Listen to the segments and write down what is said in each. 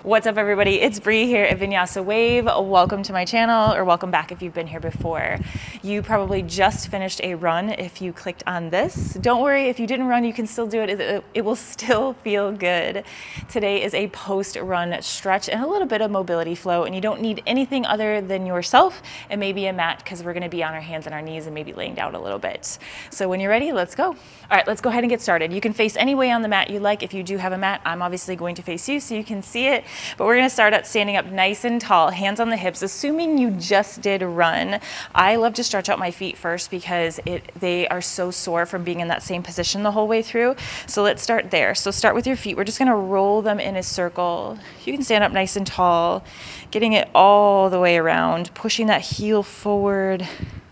What's up, everybody? It's Bree here at Vinyasa Wave. Welcome to my channel, or welcome back if you've been here before. You probably just finished a run if you clicked on this. Don't worry, if you didn't run, you can still do it. It will still feel good. Today is a post-run stretch and a little bit of mobility flow, and you don't need anything other than yourself and maybe a mat, because we're gonna be on our hands and our knees and maybe laying down a little bit. So when you're ready, let's go. All right, let's go ahead and get started. You can face any way on the mat you like. If you do have a mat, I'm obviously going to face you so you can see it. But we're gonna start out standing up nice and tall, hands on the hips, assuming you just did run. I love to stretch out my feet first because they are so sore from being in that same position the whole way through. So let's start there. So start with your feet. We're just gonna roll them in a circle. You can stand up nice and tall, getting it all the way around, pushing that heel forward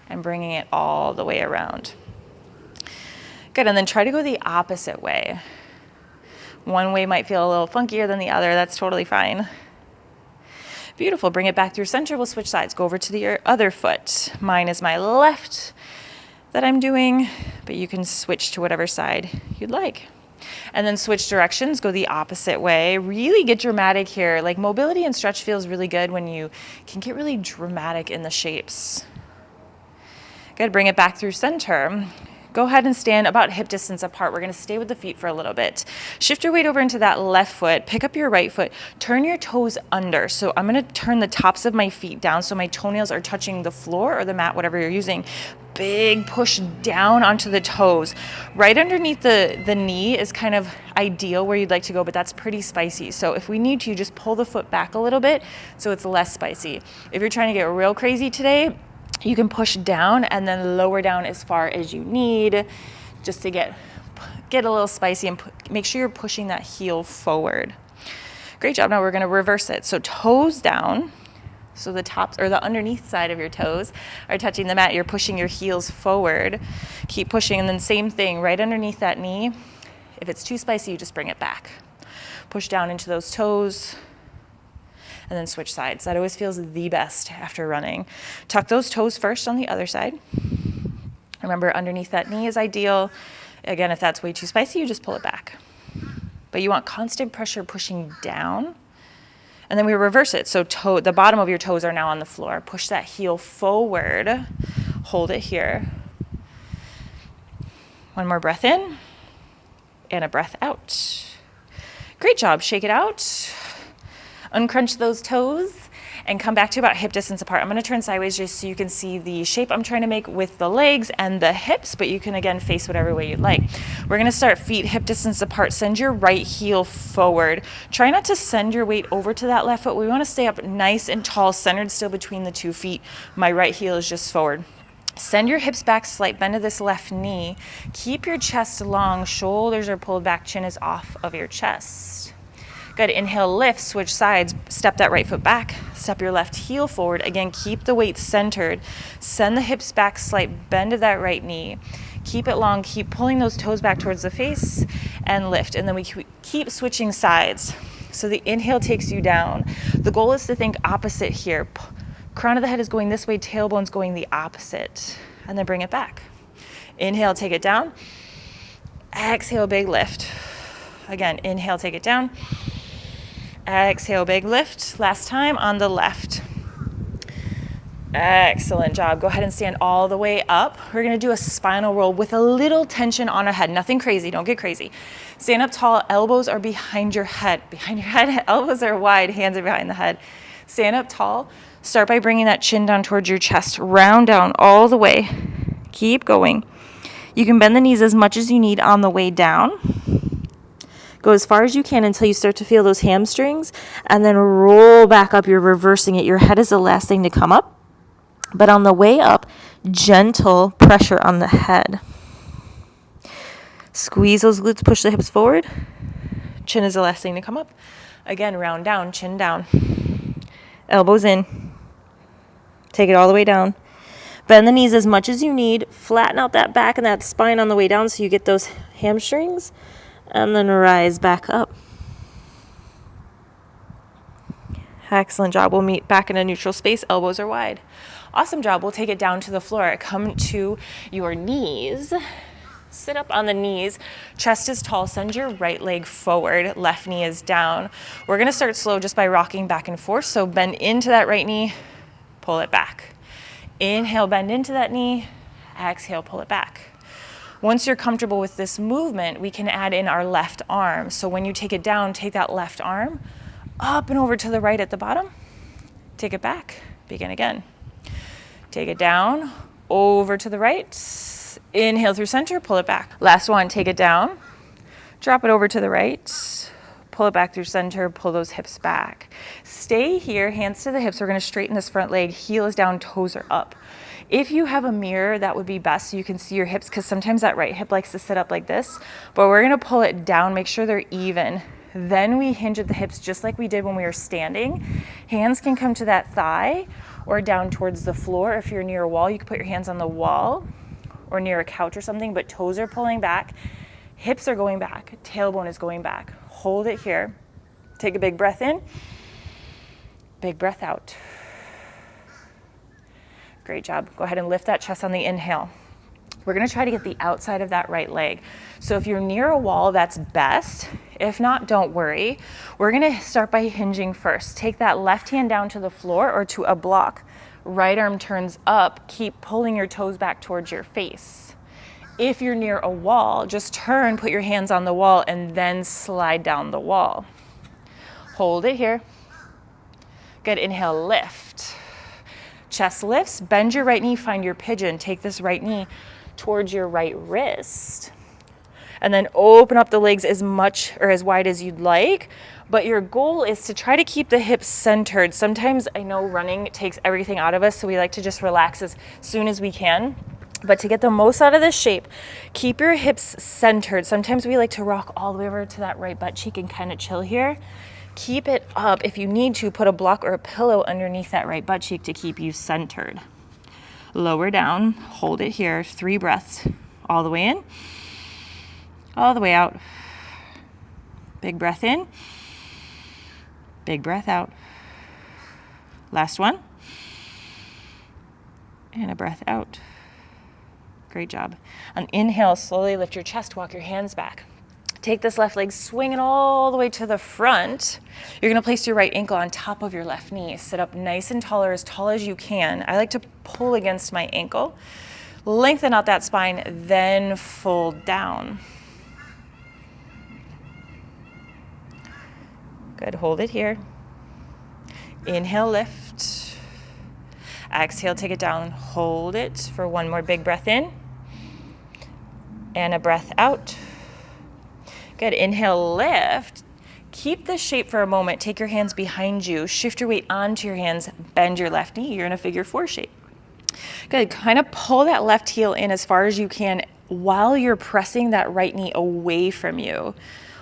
and bringing it all the way around. Good, and then try to go the opposite way. One way might feel a little funkier than the other. That's totally fine. Beautiful. Bring it back through center. We'll switch sides. Go over to the other foot. Mine is my left that I'm doing, but you can switch to whatever side you'd like. And then switch directions. Go the opposite way. Really get dramatic here. Like, mobility and stretch feels really good when you can get really dramatic in the shapes. Good. Bring it back through center. Go ahead and stand about hip distance apart. We're gonna stay with the feet for a little bit. Shift your weight over into that left foot, pick up your right foot, turn your toes under. So I'm gonna turn the tops of my feet down so my toenails are touching the floor or the mat, whatever you're using. Big push down onto the toes. Right underneath the knee is kind of ideal where you'd like to go, but that's pretty spicy. So if we need to, just pull the foot back a little bit so it's less spicy. If you're trying to get real crazy today, you can push down and then lower down as far as you need, just to get a little spicy, and make sure you're pushing that heel forward. Great job. Now we're going to reverse it. So toes down. So the tops or the underneath side of your toes are touching the mat. You're pushing your heels forward. Keep pushing, and then same thing right underneath that knee. If it's too spicy, you just bring it back. Push down into those toes. And then switch sides. That always feels the best after running. Tuck those toes first on the other side. Remember, underneath that knee is ideal. Again, if that's way too spicy, you just pull it back. But you want constant pressure pushing down. And then we reverse it. So the bottom of your toes are now on the floor. Push that heel forward. Hold it here. One more breath in. And a breath out. Great job. Shake it out. Uncrunch those toes and come back to about hip distance apart. I'm going to turn sideways just so you can see the shape I'm trying to make with the legs and the hips, but you can again face whatever way you'd like. We're going to start feet hip distance apart. Send your right heel forward. Try not to send your weight over to that left foot. We want to stay up nice and tall, centered still between the 2 feet. My right heel is just forward. Send your hips back, slight bend of this left knee. Keep your chest long, shoulders are pulled back, chin is off of your chest. Good. Inhale, lift, switch sides, step that right foot back, step your left heel forward. Again, keep the weight centered. Send the hips back, slight bend of that right knee. Keep it long, keep pulling those toes back towards the face and lift. And then we keep switching sides. So the inhale takes you down. The goal is to think opposite here. Crown of the head is going this way, tailbone's going the opposite. And then bring it back. Inhale, take it down. Exhale, big lift. Again, inhale, take it down. Exhale, big lift. Last time on the left. Excellent job. Go ahead and stand all the way up. We're going to do a spinal roll with a little tension on our head. Nothing crazy. Don't get crazy. Stand up tall. Elbows are behind your head. Behind your head. Elbows are wide. Hands are behind the head. Stand up tall. Start by bringing that chin down towards your chest. Round down all the way. Keep going. You can bend the knees as much as you need on the way down. Go as far as you can until you start to feel those hamstrings, and then roll back up. You're reversing it. Your head is the last thing to come up, but on the way up, gentle pressure on the head. Squeeze those glutes, push the hips forward. Chin is the last thing to come up. Again, round down, chin down. Elbows in. Take it all the way down. Bend the knees as much as you need. Flatten out that back and that spine on the way down so you get those hamstrings. And then rise back up. Excellent job. We'll meet back in a neutral space. Elbows are wide. Awesome job. We'll take it down to the floor. Come to your knees. Sit up on the knees, chest is tall, send your right leg forward, left knee is down. We're gonna start slow just by rocking back and forth. So bend into that right knee, pull it back. Inhale, bend into that knee, exhale, pull it back. Once you're comfortable with this movement, we can add in our left arm. So when you take it down, take that left arm up and over to the right at the bottom. Take it back, begin again. Take it down, over to the right. Inhale through center, pull it back. Last one, take it down, drop it over to the right, pull it back through center, pull those hips back. Stay here, hands to the hips. We're gonna straighten this front leg, heel is down, toes are up. If you have a mirror, that would be best so you can see your hips, because sometimes that right hip likes to sit up like this, but we're gonna pull it down, make sure they're even. Then we hinge at the hips just like we did when we were standing. Hands can come to that thigh or down towards the floor. If you're near a wall, you can put your hands on the wall or near a couch or something, but toes are pulling back, hips are going back, tailbone is going back. Hold it here. Take a big breath in, big breath out. Great job. Go ahead and lift that chest on the inhale. We're gonna try to get the outside of that right leg. So if you're near a wall, that's best. If not, don't worry. We're gonna start by hinging first. Take that left hand down to the floor or to a block. Right arm turns up, keep pulling your toes back towards your face. If you're near a wall, just turn, put your hands on the wall, and then slide down the wall. Hold it here. Good, inhale, lift. Chest lifts, bend your right knee, find your pigeon. Take this right knee towards your right wrist. And then open up the legs as much or as wide as you'd like. But your goal is to try to keep the hips centered. Sometimes I know running takes everything out of us, so we like to just relax as soon as we can. But to get the most out of this shape, keep your hips centered. Sometimes we like to rock all the way over to that right butt cheek and kind of chill here. Keep it up. If you need to, put a block or a pillow underneath that right butt cheek to keep you centered. Lower down, hold it here, 3 breaths. All the way in, all the way out. Big breath in, big breath out. Last one. And a breath out. Great job. On inhale, slowly lift your chest, walk your hands back. Take this left leg, swing it all the way to the front. You're gonna place your right ankle on top of your left knee. Sit up nice and tall, or as tall as you can. I like to pull against my ankle. Lengthen out that spine, then fold down. Good, hold it here. Inhale, lift. Exhale, take it down, hold it for one more big breath in. And a breath out. Good, inhale, lift. Keep this shape for a moment. Take your hands behind you. Shift your weight onto your hands. Bend your left knee. You're in a figure 4 shape. Good, kind of pull that left heel in as far as you can while you're pressing that right knee away from you.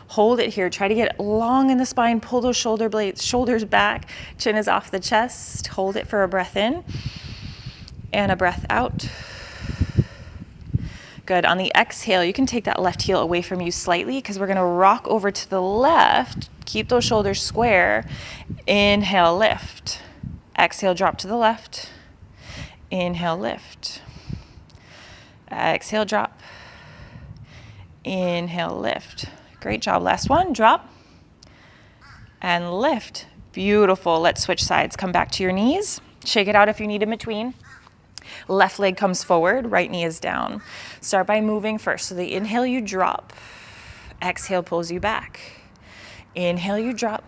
Hold it here. Try to get long in the spine. Pull those shoulder blades, shoulders back. Chin is off the chest. Hold it for a breath in and a breath out. Good. On the exhale, you can take that left heel away from you slightly because we're going to rock over to the left. Keep those shoulders square. Inhale, lift. Exhale, drop to the left. Inhale, lift. Exhale, drop. Inhale, lift. Great job. Last one, drop and lift. Beautiful. Let's switch sides. Come back to your knees. Shake it out if you need in between. Left leg comes forward, right knee is down. Start by moving first. So the inhale, you drop. Exhale pulls you back. Inhale, you drop.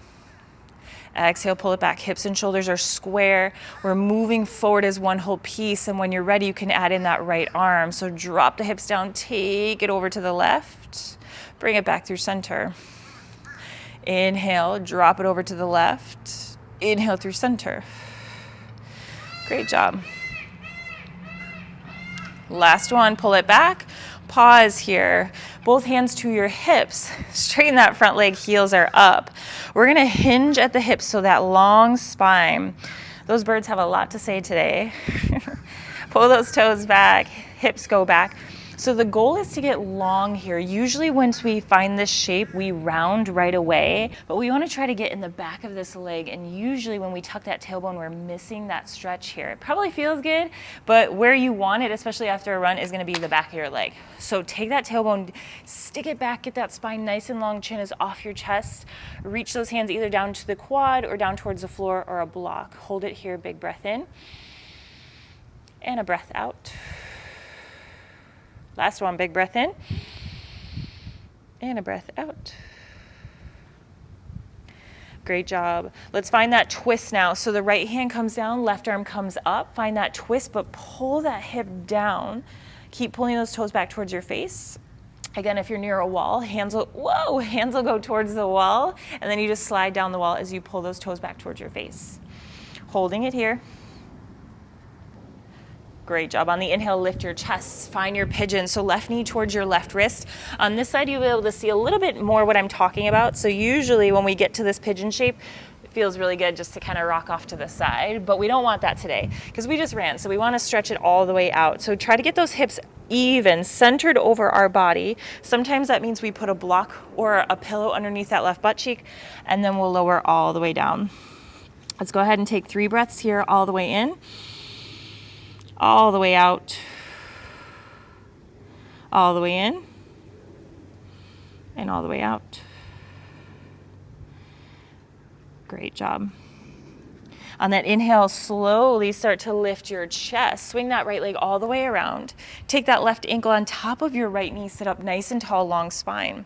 Exhale, pull it back. Hips and shoulders are square. We're moving forward as one whole piece. And when you're ready, you can add in that right arm. So drop the hips down, take it over to the left. Bring it back through center. Inhale, drop it over to the left. Inhale through center. Great job. Last one, pull it back. Pause here. Both hands to your hips. Straighten that front leg, heels are up. We're gonna hinge at the hips, so that long spine. Those birds have a lot to say today. Pull those toes back, hips go back. So the goal is to get long here. Usually once we find this shape, we round right away, but we want to try to get in the back of this leg. And usually when we tuck that tailbone, we're missing that stretch here. It probably feels good, but where you want it, especially after a run, is going to be the back of your leg. So take that tailbone, stick it back, get that spine nice and long, chin is off your chest. Reach those hands either down to the quad or down towards the floor or a block. Hold it here, big breath in. And a breath out. Last one, big breath in. And a breath out. Great job. Let's find that twist now. So the right hand comes down, left arm comes up. Find that twist, but pull that hip down. Keep pulling those toes back towards your face. Again, if you're near a wall, hands will go towards the wall, and then you just slide down the wall as you pull those toes back towards your face. Holding it here. Great job. On the inhale, lift your chest, find your pigeon. So left knee towards your left wrist. On this side, you'll be able to see a little bit more what I'm talking about. So usually when we get to this pigeon shape, it feels really good just to kind of rock off to the side, but we don't want that today because we just ran. So we want to stretch it all the way out. So try to get those hips even, centered over our body. Sometimes that means we put a block or a pillow underneath that left butt cheek, and then we'll lower all the way down. Let's go ahead and take 3 breaths here, all the way in. All the way out, all the way in, and all the way out. Great job. On that inhale, slowly start to lift your chest. Swing that right leg all the way around. Take that left ankle on top of your right knee. Sit up nice and tall, long spine.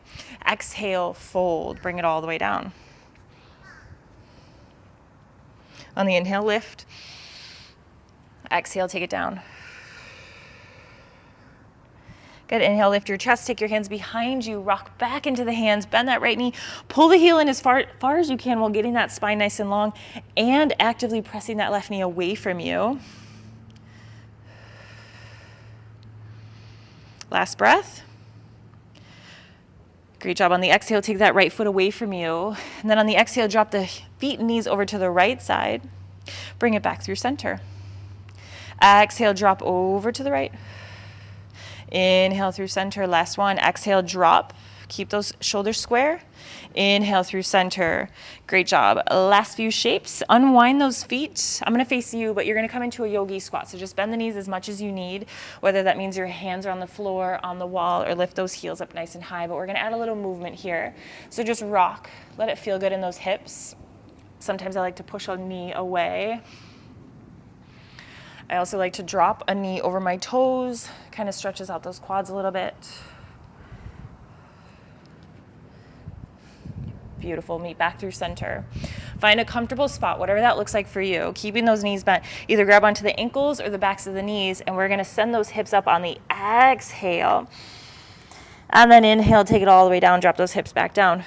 Exhale, fold. Bring it all the way down. On the inhale, lift. Exhale, take it down. Good. Inhale, lift your chest, take your hands behind you, rock back into the hands, bend that right knee, pull the heel in as far as you can while getting that spine nice and long and actively pressing that left knee away from you. Last breath. Great job. On the exhale, take that right foot away from you. And then on the exhale, drop the feet and knees over to the right side. Bring it back through center. Exhale, drop over to the right. Inhale through center. Last one. Exhale, drop. Keep those shoulders square. Inhale through center. Great job. Last few shapes. Unwind those feet. I'm going to face you, but you're going to come into a yogi squat. So just bend the knees as much as you need, whether that means your hands are on the floor, on the wall, or lift those heels up nice and high. But we're going to add a little movement here. So just rock. Let it feel good in those hips. Sometimes I like to push a knee away. I also like to drop a knee over my toes, kind of stretches out those quads a little bit. Beautiful. Meet back through center. Find a comfortable spot, whatever that looks like for you. Keeping those knees bent. Either grab onto the ankles or the backs of the knees, and we're going to send those hips up on the exhale. And then inhale, take it all the way down, drop those hips back down.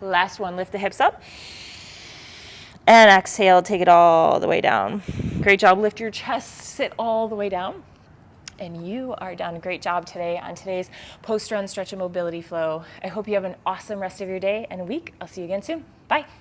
Last one, lift the hips up. And exhale, take it all the way down. Great job. Lift your chest, sit all the way down. And you are done. Great job today on today's post-run stretch and mobility flow. I hope you have an awesome rest of your day and week. I'll see you again soon. Bye.